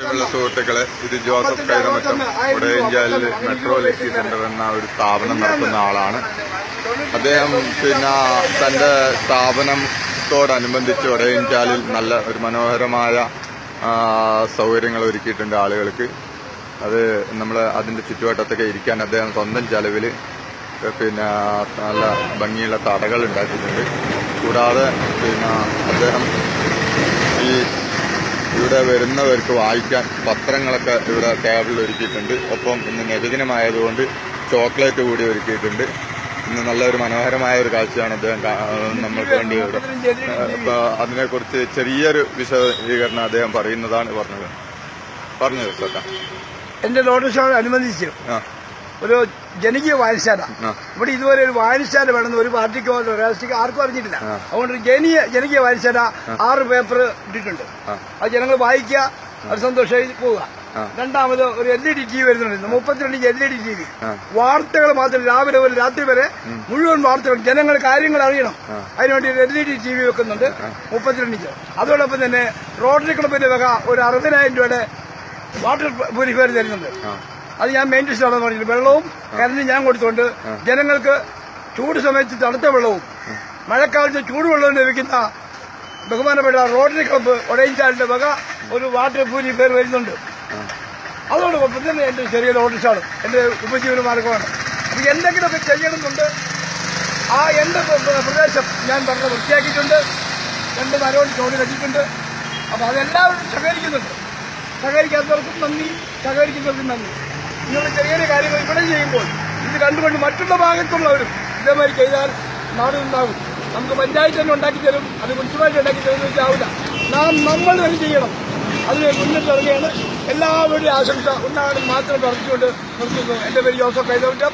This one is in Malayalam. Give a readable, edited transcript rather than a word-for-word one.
സുഹൃത്തുക്കളെ, ഇത് ജോസഫ് കൈതമറ്റം ഉടയഞ്ചാലിൽ മെട്രോ ലക്കി സെന്റർ എന്ന ഒരു സ്ഥാപനം നടത്തുന്ന ആളാണ്. അദ്ദേഹം തന്റെ സ്ഥാപനത്തോടനുബന്ധിച്ച് ഉടയഞ്ചാലിൽ നല്ല ഒരു മനോഹരമായ സൗകര്യങ്ങൾ ഒരുക്കിയിട്ടുണ്ട് ആളുകൾക്ക്. അത് അതിന്റെ ചുറ്റുവട്ടത്തൊക്കെ ഇരിക്കാൻ അദ്ദേഹം സ്വന്തം ചെലവിൽ നല്ല ഭംഗിയുള്ള തടകൾ ഉണ്ടാക്കിയിട്ടുണ്ട്. കൂടാതെ അദ്ദേഹം ഇവിടെ വരുന്നവർക്ക് വായിക്കാൻ പത്രങ്ങളൊക്കെ ഇവിടെ ടേബിളിൽ ഒരുക്കിയിട്ടുണ്ട്. ഒപ്പം ഇന്ന് നബിദിനമായതുകൊണ്ട് ചോക്ലേറ്റ് കൂടി ഒരുക്കിയിട്ടുണ്ട്. ഇന്ന് നല്ലൊരു മനോഹരമായ ഒരു കാഴ്ചയാണ് അദ്ദേഹം നമ്മൾക്ക് വേണ്ടി ഇവിടെ. അതിനെക്കുറിച്ച് ചെറിയൊരു വിശദീകരണം അദ്ദേഹം പറയുന്നതാണ് പറഞ്ഞത്. എന്റെ നോട്ടീസോട് അനുബന്ധിച്ച് ഒരു ജനകീയ വായനശാല ഇവിടെ ഇതുവരെ ഒരു വായനശാല വേണമെന്ന് ഒരു പാർട്ടിക്കോ രാഷ്ട്രീയ ആർക്കും അറിഞ്ഞിട്ടില്ല. അതുകൊണ്ട് ജനകീയ വായനശാല 6 പേപ്പർ ഇട്ടിട്ടുണ്ട്. അത് ജനങ്ങൾ വായിക്കുക, അത് സന്തോഷമായി പോവുക. രണ്ടാമത് ഒരു LED TV വരുന്നുണ്ട്, 32 LED TV. വാർത്തകൾ മാത്രം രാവിലെ മുതൽ രാത്രി വരെ മുഴുവൻ വാർത്തകൾ ജനങ്ങൾ കാര്യങ്ങൾ അറിയണം. അതിനുവേണ്ടി ഒരു LED TV വെക്കുന്നുണ്ട് 32. അതോടൊപ്പം തന്നെ റോട്ടറി ക്ലബിന്റെ വക ഒരു 60,000 രൂപയുടെ വാട്ടർ പ്യൂരിഫയർ തരുന്നുണ്ട്. അത് ഞാൻ മെയിൻ്റെനൻസ് ആണെന്ന് പറഞ്ഞിട്ട് വെള്ളവും കരണ്ടും ഞാൻ കൊടുത്തുകൊണ്ട് ജനങ്ങൾക്ക് ചൂട് സമയത്ത് തണുത്ത വെള്ളവും മഴക്കാലത്ത് ചൂടുവെള്ളവും ലഭിക്കുന്ന ബഹുമാനപ്പെട്ട റോട്ടറി ക്ലബ്ബ് ഉടയഞ്ചാലിന്റെ വക ഒരു വാട്ടർ പ്യൂരിഫയർ വരുന്നുണ്ട്. അതോടൊപ്പം തന്നെ എന്റെ ചെറിയ നോട്ടീസാണ്, എന്റെ ഉപജീവന മാർഗമാണ്. അപ്പൊ എന്തെങ്കിലുമൊക്കെ ചെയ്യണമെന്നുണ്ട്. എന്റെ പ്രദേശം ഞാൻ വളരെ വൃത്തിയാക്കിയിട്ടുണ്ട്. 2 മരവും ചോടി വെച്ചിട്ടുണ്ട്. അപ്പൊ അതെല്ലാവരും സഹകരിക്കുന്നുണ്ട്. സഹകരിക്കാത്തവർക്കും നന്ദി, സഹകരിക്കുന്നവർക്കും നന്ദി. ഇങ്ങനെയുള്ള ചെറിയ കാര്യങ്ങൾ ഇവിടെ ചെയ്യുമ്പോൾ ഇത് കണ്ടുകൊണ്ട് മറ്റുള്ള ഭാഗത്തുള്ളവരും ഇതേമാതിരി ചെയ്താൽ നാടുണ്ടാകും. നമുക്ക് പഞ്ചായത്ത് തന്നെ ഉണ്ടാക്കി തരും, അത് മുനിസിപ്പാലിറ്റി ഉണ്ടാക്കി തരുമെന്ന് വെച്ചാവില്ല. നമ്മൾ തന്നെ ചെയ്യണം. അതിന് മുന്നിട്ടിറങ്ങിയാണ് എല്ലാവരുടെയും ആശംസ ഒന്നാണ് മാത്രം പറഞ്ഞുകൊണ്ട് നിർത്തുന്നു. എന്റെ പേര് ജോസഫ് കൈതമറ്റം.